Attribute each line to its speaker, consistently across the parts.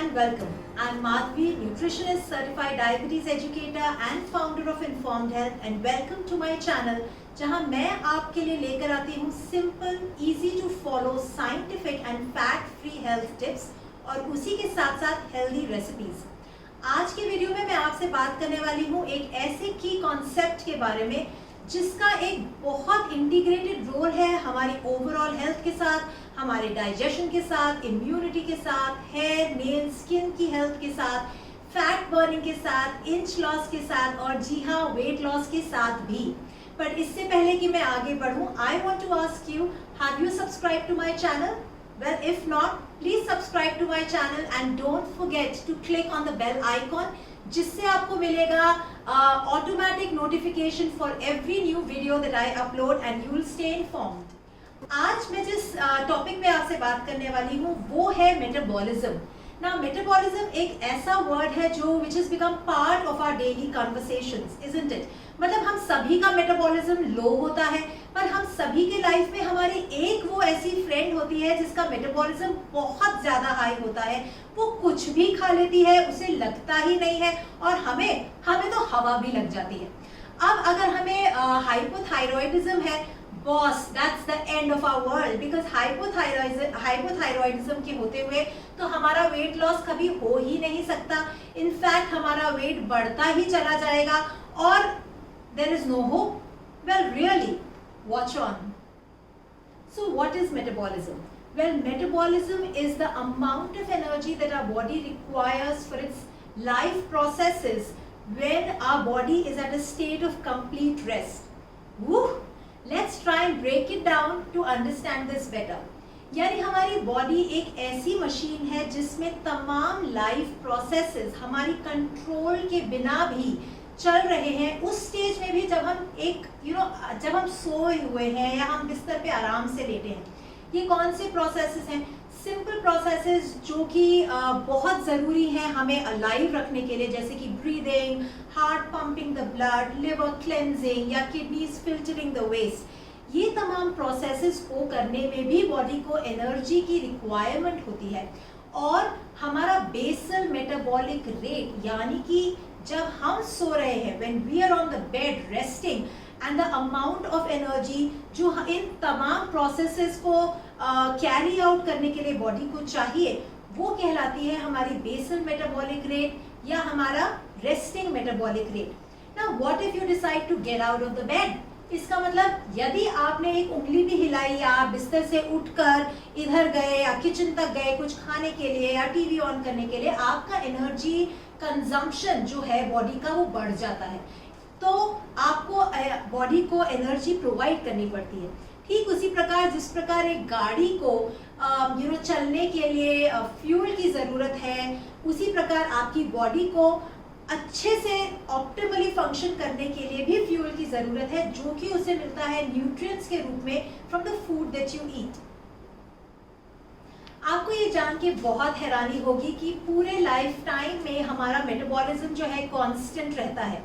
Speaker 1: and welcome. I'm Madhvi, nutritionist, certified diabetes educator and founder of Informed Health, and welcome to my channel जहां मैं आपके लिए लेकर आती हूं simple, easy to follow, scientific and fat free health tips और उसी के साथ साथ healthy recipes. आज के वीडियो में मैं आपसे बात करने वाली हूं एक ऐसे की कॉन्सेप्ट के बारे में जिसका एक बहुत इंटीग्रेटेड रोल है हमारी ओवरऑल हेल्थ के साथ, हमारे डाइजेशन के साथ, इम्यूनिटी के साथ, हेयर, नेल, स्किन की हेल्थ के साथ, फैट बर्निंग के साथ, इंच लॉस के साथ और जी हाँ वेट लॉस के साथ भी. पर इससे पहले कि मैं आगे बढ़ूं, I want to ask you, have you subscribe to my channel? Well, if not, please subscribe to my channel and don't forget to click on the bell icon जिससे आपको मिलेगा automatic notification for every new video that I upload and you will stay informed. आज मैं जिस topic पे आपसे बात करने वाली हूँ वो है मेटाबॉलिज्म. Now, मेटाबॉलिज्म एक ऐसा वर्ड है जो which has become part of our daily conversations, isn't it? मतलब हम सभी का मेटाबॉलिज्म लो होता है, पर हम सभी के लाइफ में हमारी एक वो ऐसी फ्रेंड होती है जिसका मेटाबॉलिज्म बहुत ज्यादा हाई होता है. वो कुछ भी खा लेती है, उसे लगता ही नहीं है और हमें तो हवा भी लग जाती है. अब अगर हमें हाइपोथायरॉयडिज्म है, boss, that's the end of our world, because hypothyroidism के होते हुए तो हमारा वेट लॉस कभी हो ही नहीं सकता. इनफैक्ट हमारा वेट बढ़ता ही चला जाएगा और there is no hope. Well, really, watch on. So what is metabolism? Well, metabolism is the amount of energy that our body requires for its life processes when our body is at a state of complete rest. Woo! Let's try and break it down to understand this better. यानी हमारी body एक ऐसी machine है जिसमें तमाम life processes हमारी control के बिना भी चल रहे हैं. उस स्टेज में भी जब हम जब हम सोए हुए हैं या हम बिस्तर पे आराम से लेटे हैं. ये कौन से प्रोसेसेस हैं? सिंपल प्रोसेसेस जो कि बहुत ज़रूरी हैं हमें अलाइव रखने के लिए, जैसे कि breathing, heart pumping the blood, liver cleansing या किडनीज फिल्टरिंग द वेस्ट. ये तमाम प्रोसेसेस को करने में भी बॉडी को एनर्जी की रिक्वायरमेंट होती है. और हमारा बेसल मेटाबॉलिक रेट, यानी कि जब हम सो रहे हैं, when we are on the bed resting, and the amount of energy जो इन तमाम प्रोसेसेस को कैरी आउट करने के लिए बॉडी को चाहिए, वो कहलाती है हमारी बेसल मेटाबॉलिक रेट या हमारा resting metabolic rate. Now what if you decide to get out of the bed? इसका मतलब यदि आपने एक उंगली भी हिलाई या बिस्तर से उठकर इधर गए या किचन तक गए कुछ खाने के लिए या टीवी ऑन करने के लिए, आपका एनर्जी कंजम्पशन जो है बॉडी का वो बढ़ जाता है. तो आपको बॉडी को एनर्जी प्रोवाइड करनी पड़ती है. ठीक उसी प्रकार जिस प्रकार एक गाड़ी को चलने के लिए फ्यूल की ज़रूरत है, उसी प्रकार आपकी बॉडी को अच्छे से ऑप्टिमली फंक्शन करने के लिए भी फ्यूल की ज़रूरत है, जो कि उसे मिलता है न्यूट्रिएंट्स के रूप में from the food that you eat. आपको ये जान के बहुत हैरानी होगी कि पूरे लाइफ टाइम में हमारा मेटाबॉलिज्म जो है कांस्टेंट रहता है.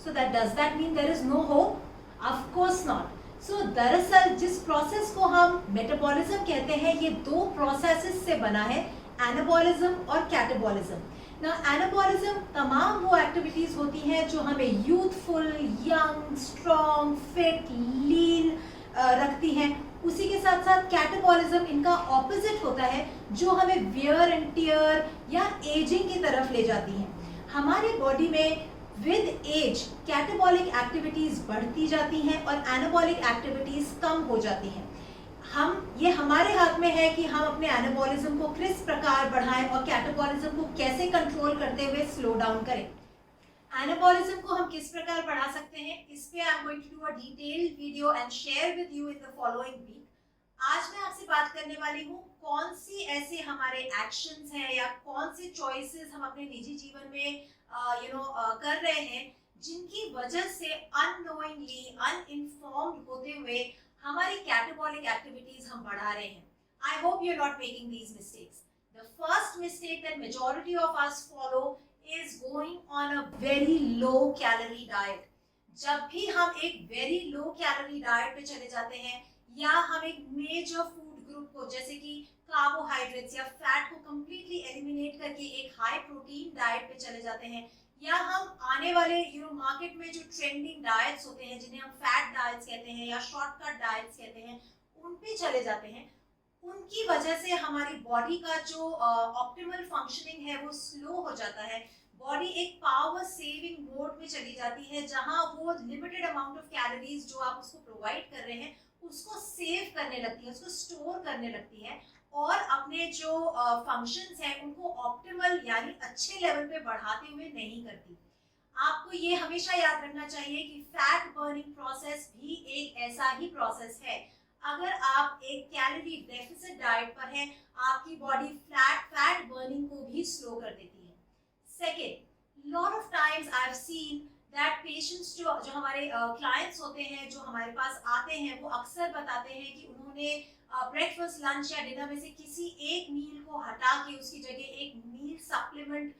Speaker 1: So does that mean there is no hope? Of course not. So दरअसल जिस प्रोसेस को हम मेटाबॉलिज्म कहते हैं, ये दो प्रोसेसेस से बना है, एनाबॉलिज्म और कैटाबॉलिज्म. ना एनाबॉलिज्म तमाम वो एक्टिविटीज होती हैं जो हमें यूथफुल, यंग, स्ट्रॉन्ग, फिट, लीन रखती हैं. उसी के साथ साथ कैटाबॉलिज्म इनका ऑपोजिट होता है, जो हमें वियर एंड टियर या एजिंग की तरफ ले जाती हैं. हमारी बॉडी में विद एज कैटाबॉलिक एक्टिविटीज बढ़ती जाती हैं और एनाबॉलिक एक्टिविटीज कम हो जाती हैं. ये हमारे हाथ में है कि हम अपने एनाबॉलिज्म को किस प्रकार बढ़ाएं और कैटाबॉलिज्म को कैसे कंट्रोल करते हुए स्लो डाउन करें. एनाबॉलिज्म को हम किस प्रकार बढ़ा सकते हैं, इस पे I am going to do a detailed video and share with you in the following week. आज मैं आपसे बात करने वाली हूँ कौन सी ऐसे हमारे एक्शंस हैं या कौन से चॉइसेस हम अपने निजी जीवन में कर रहे हैं जिनकी वजह से अननोइंगली, अनइन्फॉर्म्ड होते हुए हमारी कैटाबॉलिक एक्टिविटीज हम बढ़ा रहे हैं. I hope you are not making these mistakes. The first mistake that majority of us follow is going on a very low calorie diet. जब भी हम एक very low calorie diet पे चले जाते हैं या हम एक मेजर फूड ग्रुप को जैसे कि कार्बोहाइड्रेट्स या फैट को कंप्लीटली एलिमिनेट करके एक हाई प्रोटीन डाइट पे चले जाते हैं, या हम आने वाले मार्केट में जो ट्रेंडिंग डाइट्स होते हैं जिन्हें हम फैट डाइट्स कहते हैं या शॉर्टकट डाइट्स कहते हैं उन पे चले जाते हैं, उनकी वजह से हमारी बॉडी का जो ऑप्टिमल फंक्शनिंग है वो स्लो हो जाता है। बॉडी एक पावर सेविंग मोड में चली जाती है जहां वो लिमिटेड अमाउंट ऑफ कैलोरीज जो आप उसको प्रोवाइड कर रहे हैं उसको सेव करने लगती है, उसको स्टोर करने लगती है और अपने जो फंक्शंस हैं उनको ऑप्टिमल यानी अच्छे लेवल पे बढ़ाते हुए नहीं करती। आपको ये हमेशा याद रखना चाहिए कि फैट बर्निंग प्रोसेस भी एक ऐसा ही प्रोसेस है। अगर आप एक कैलोरी डेफिसिट डाइट पर हैं, आपकी बॉडी फैट बर्निंग को भी स्लो कर देती है। Second, lot of times I have seen that patients जो हमारे क्लाइंट्स होते हैं जो हमारे पास आते हैं वो अक्सर बताते हैं कि उन्होंने ब्रेकफास्ट लंच या डिनर में से किसी एक मील को हटा के उसकी जगह एक meal supplement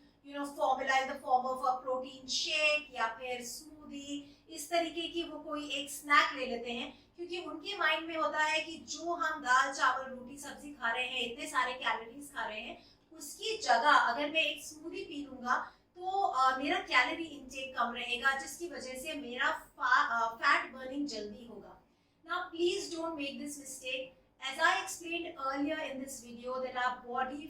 Speaker 1: formula in the form of a protein shake या फिर स्मूदी, इस तरीके की वो कोई एक स्नैक ले लेते हैं, क्योंकि उनके माइंड में होता है कि जो हम दाल चावल रोटी सब्जी खा रहे हैं, इतने सारे कैलोरीज खा रहे हैं, उसकी जगह अगर मैं एक स्मूदी पी लूंगा तो मेरा कैलोरी इनटेक कम रहेगा जिसकी वजह से मेरा फैट बर्निंग जल्दी होगा। Now please don't make this mistake. As I explained earlier in this video that our body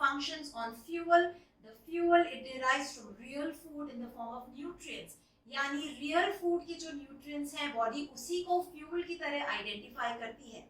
Speaker 1: functions on fuel. The fuel it derives from real food in the form of nutrients. यानी real food के जो nutrients हैं body उसी को fuel की तरह identify करती है।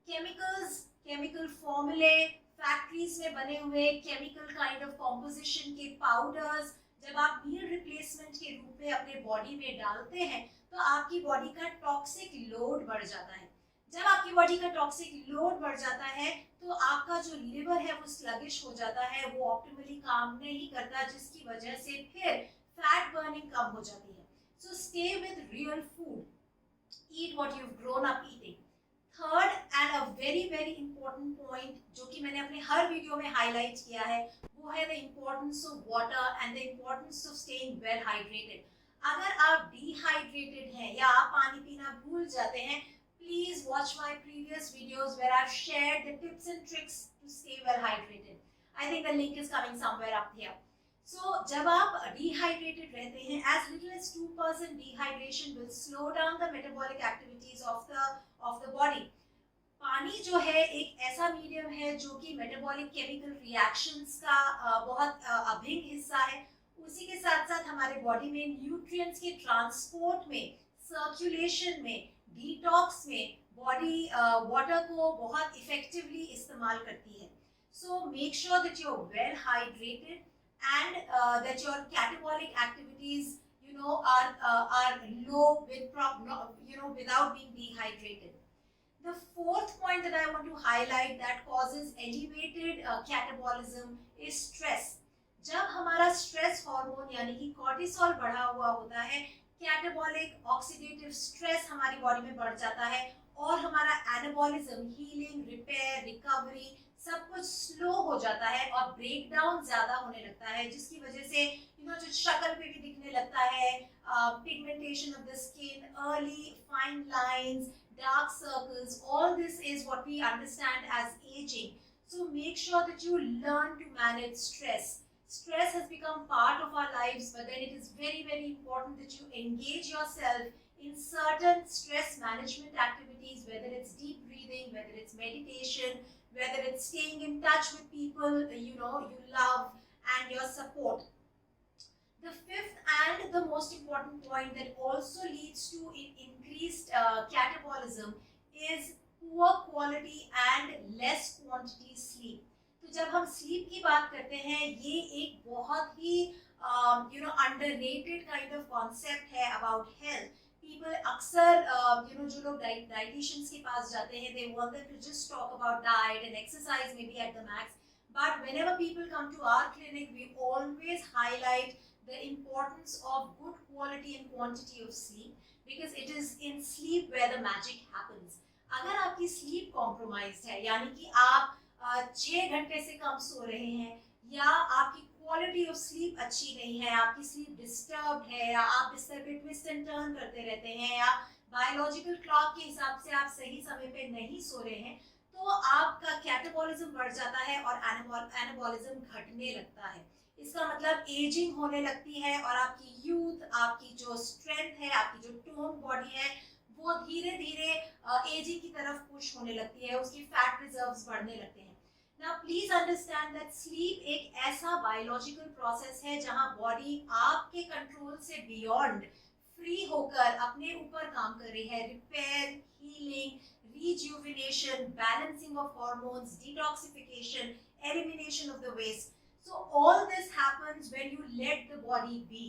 Speaker 1: केमिकल्स, केमिकल फॉर्मूले, फैक्ट्रीज में बने हुए केमिकल काइंड ऑफ कॉम्पोजिशन के पाउडर्स जब आप मील रिप्लेसमेंट के रूप में अपने बॉडी में डालते हैं तो आपकी बॉडी का टॉक्सिक लोड बढ़ जाता है। जब आपकी बॉडी का टॉक्सिक लोड बढ़ जाता है तो आपका जो लिवर है वो स्लगिश हो जाता है, वो ऑप्टिमली काम नहीं करता, जिसकी वजह से फिर फैट बर्निंग कम हो जाती है। So stay with real food, eat what you have grown up eating. Third and a very very important point जो कि मैंने अपने हर वीडियो में हाईलाइट किया है वो है the importance of water and the importance of staying well hydrated. अगर आप डिहाइड्रेटेड हैं या आप पानी पीना भूल जाते हैं, please watch my previous videos where I've shared the tips and tricks to stay well hydrated. I think the link is coming somewhere up here. So जब आप dehydrated रहते हैं, as little as 2% dehydration will slow down the metabolic activities of the body. पानी जो है एक ऐसा medium है जो कि मेटाबॉलिक केमिकल रिएक्शंस का बहुत अभिन्न हिस्सा है। उसी के साथ साथ हमारे बॉडी में न्यूट्रिएंट्स के ट्रांसपोर्ट में, सर्कुलेशन में, डिटॉक्स में बॉडी वाटर को बहुत इफेक्टिवली इस्तेमाल करती है। So make sure that you are well hydrated and that your catabolic activities are low without being dehydrated. The fourth point that I want to highlight that causes elevated catabolism is stress. जब हमारा stress hormone यानी कि cortisol बढ़ा हुआ होता है, catabolic oxidative stress हमारी body में बढ़ जाता है और हमारा एनाबॉलिज्म, हीलिंग, रिपेयर, रिकवरी सब कुछ स्लो हो जाता है और ब्रेक डाउन ज्यादा होने लगता है, जिसकी वजह से जो शक्ल पे भी दिखने लगता है, pigmentation of the skin, early fine lines, dark circles, all this is what we understand as aging. So make sure that you learn to manage stress. Stress has become part of our lives, but then it is very, very important that you engage yourself in certain stress management activities, whether it's deep breathing, whether it's meditation, whether it's staying in touch with people you love and your support. The fifth and the most important point that also leads to increased catabolism is poor quality and less quantity sleep. तो जब हम sleep की बात करते हैं, ये एक बहुत ही अंडररेटेड काइंड ऑफ कॉन्सेप्ट है अबाउट हेल्थ. पीपल अक्सर जो लोग डाइटिशियंस के पास जाते हैं, they want them to just talk about diet and exercise maybe at the max. But whenever people come to our clinic, we always highlight the importance of good quality and quantity of sleep, because it is in sleep where the magic happens. अगर आपकी sleep compromised है, यानी कि आप 6 घंटे से कम सो रहे हैं, या आपकी क्वालिटी ऑफ स्लीप अच्छी नहीं है, आपकी स्लीप डिस्टर्ब्ड है, या आप बिस्तर पे ट्विस्ट एंड टर्न करते रहते हैं, या बायोलॉजिकल क्लॉक के हिसाब से आप सही समय पे नहीं सो रहे हैं, तो आपका कैटाबॉलिज्म बढ़ जाता है और एनाबॉलिज्म घटने लगता है। इसका मतलब एजिंग होने लगती है और आपकी यूथ, आपकी जो स्ट्रेंथ है, आपकी जो टोन बॉडी है, वो धीरे धीरे एजिंग की तरफ पुश होने लगती है, उसकी फैट रिजर्व्स बढ़ने लगते हैं। Now please understand that sleep एक ऐसा बायोलॉजिकल प्रोसेस है जहां बॉडी आपके कंट्रोल से बियॉन्ड फ्री होकर अपने ऊपर काम कर रही है। Repair, healing, rejuvenation, balancing of hormones, detoxification, elimination of the waste. So all this happens when you let the body be.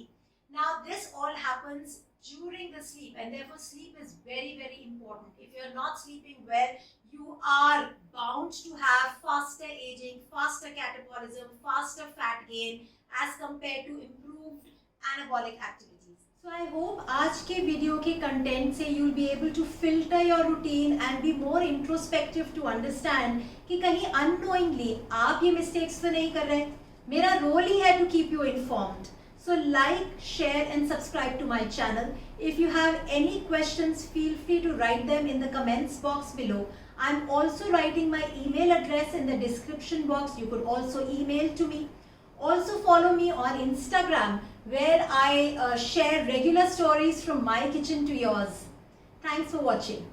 Speaker 1: Now this all happens during the sleep, and therefore sleep is very, very important. If you're not sleeping well, you are bound to have faster aging, faster catabolism, faster fat gain as compared to improved anabolic activities. So I hope आज के video के content से you'll be able to filter your routine and be more introspective to understand कि कहीं unknowingly आप ये mistakes तो नहीं कर रहे। मेरा रोल ही है to keep you informed. So like, share and subscribe to my channel. If you have any questions, feel free to write them in the comments box below. I'm also writing my email address in the description box. You could also email to me. Also follow me on Instagram where I share regular stories from my kitchen to yours. Thanks for watching.